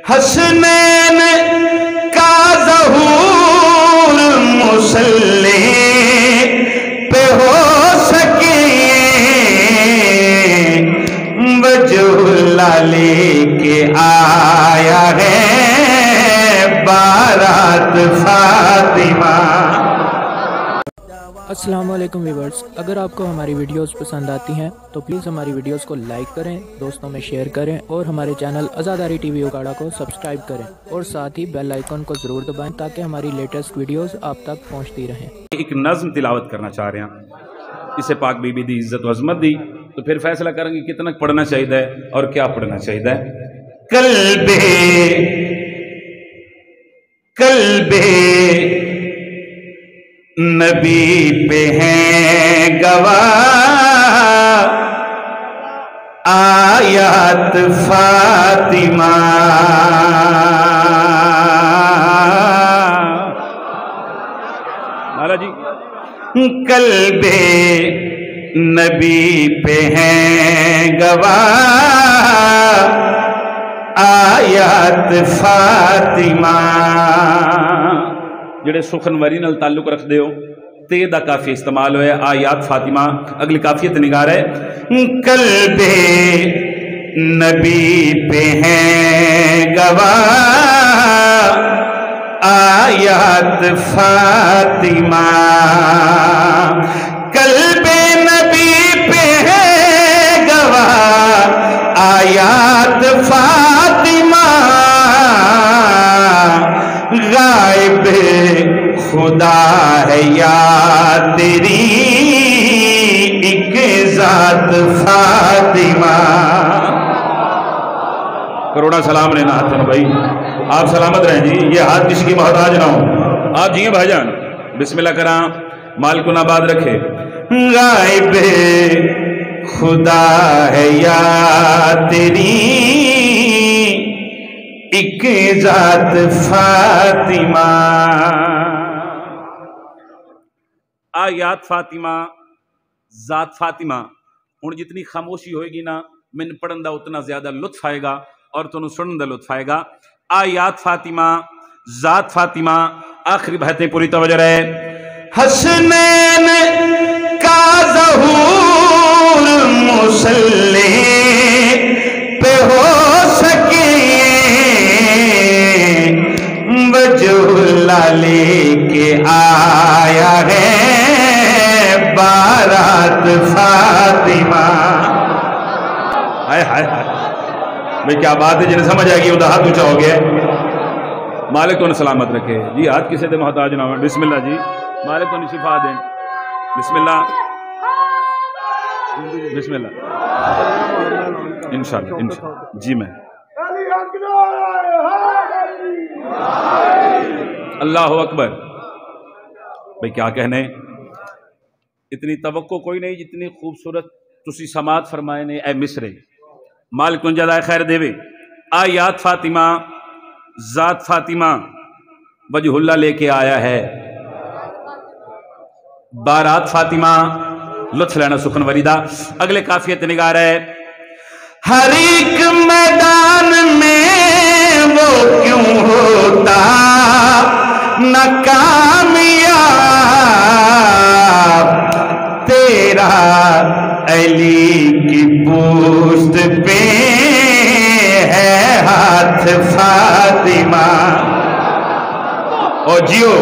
حسنین کا ظہور مسلح پہ ہو سکے وجہ اللہ لے کے آیا ہے بارات فاطمہ۔ السلام علیکم ویورز، اگر آپ کو ہماری ویڈیوز پسند آتی ہیں تو پلیز ہماری ویڈیوز کو لائک کریں، دوستوں میں شیئر کریں اور ہمارے چینل آزاداری ٹی وی اکاڑا کو سبسکرائب کریں اور ساتھ ہی بیل آئیکن کو ضرور دبائیں تاکہ ہماری لیٹسٹ ویڈیوز آپ تک پہنچتی رہیں۔ ایک نظم تلاوت کرنا چاہ رہے ہیں، اسے پاک بی بی دی عزت و عظمت دی، تو پھر فیصلہ کریں گے کتنا پڑھنا چاہیے اور کیا پڑھنا چاہیے۔ قلب نبی پہ ہیں گواہ آیات فاطمہ، مالا جی قلب نبی پہ ہیں گواہ آیات فاطمہ۔ جڑے سخنوری نال تعلق رکھ دے ہو تے دا کافی استعمال ہوئے آیات فاطمہ۔ اگلی کافیت نگار ہے قلب نبی پہ ہیں گواہ آیات فاطمہ، قلب نبی پہ ہیں گواہ آیات فاطمہ، غائب خدا ہے یا تیری ایک ذات فاطمہ۔ کروڑا سلام لینا ہاتھ میں بھائی، آپ سلامت رہیں جی، یہ ہاتھ کسی کی محتاج نہ ہو، آپ جیئے بھائی جان، بسم اللہ کرام، مال کو ناباد رکھے۔ غائب خدا ہے یا تیری ایک ذات فاطمہ، آیات فاطمہ، ذات فاطمہ۔ ہن جتنی خاموشی ہوئے گی نا، من پڑھن دا اتنا زیادہ لطف آئے گا اور تنوں سنن دا لطف آئے گا۔ آیات فاطمہ، ذات فاطمہ، آخری بحثیں پوری توجہ رہے۔ حسنین کا ظہور مسلح پہ ہو سکے وجہ اللہ لے کے آیا ہے بارات فاطمہ۔ ہائے ہائے ہائے بھئی کیا بات ہے، جنہیں سمجھ آئے گی وہ ہاتھ اونچا ہو گیا۔ مالک کو سلامت رکھے جی، ہاتھ کسی دے محتاج نہ ہو۔ بسم اللہ جی، مالک کو شفا دیں، بسم اللہ بسم اللہ، انشاءاللہ انشاءاللہ جی میں اللہ اکبر۔ بھئی کیا کہنے، اتنی توقع کوئی نہیں جتنی خوبصورت تسی سماعت فرمائے نے اے مصرے۔ مالک ان جزائے خیر دے وے۔ آیات فاطمہ، ذات فاطمہ، وجہ اللہ لے کے آیا ہے بارات فاطمہ۔ لطف لینا سخن وریدہ۔ اگلے کافیت نگار ہے۔ ہر ایک میدان میں وہ کیوں ہوتا ناکامیاب، تیرا علی کی پوست پہ ہے ہاتھ فاطمہ۔ او جیو،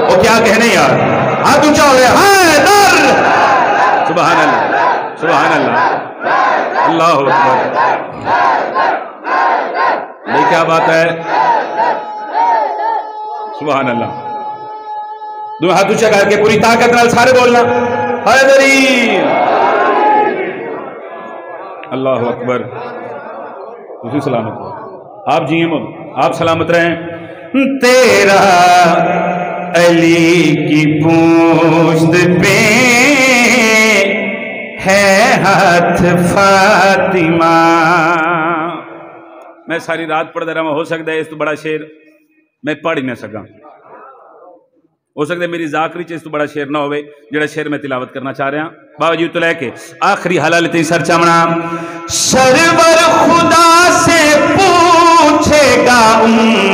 او کیا کہنے یار، ہاتھ اونچا ہوئے، حیدر، سبحان اللہ سبحان اللہ، اللہ اکبر۔ یہ کیا بات ہے، سبحان اللہ۔ دو ہاتھ اونچا کر کے پوری طاقت نال سارے بولنا، حیدری، اللہ اکبر۔ تسی سلامت، آپ جیئے آپ سلامت رہیں۔ تیرا علی کی پوست پہ ہے ہاتھ فاطمہ۔ میں ساری رات پڑھ دے رہا ہوں، ہو سکتا ہے اس تو بڑا شعر میں پڑھ ہی نہ سکا، ہو سکتا ہے میری ذاکری چیز تو بڑا شعر نہ ہوئے جڑا شعر میں تلاوت کرنا چاہ رہا ہوں۔ باوجود تو لے کے آخری حلالتی سر چامنا، سرور خدا سے پوچھ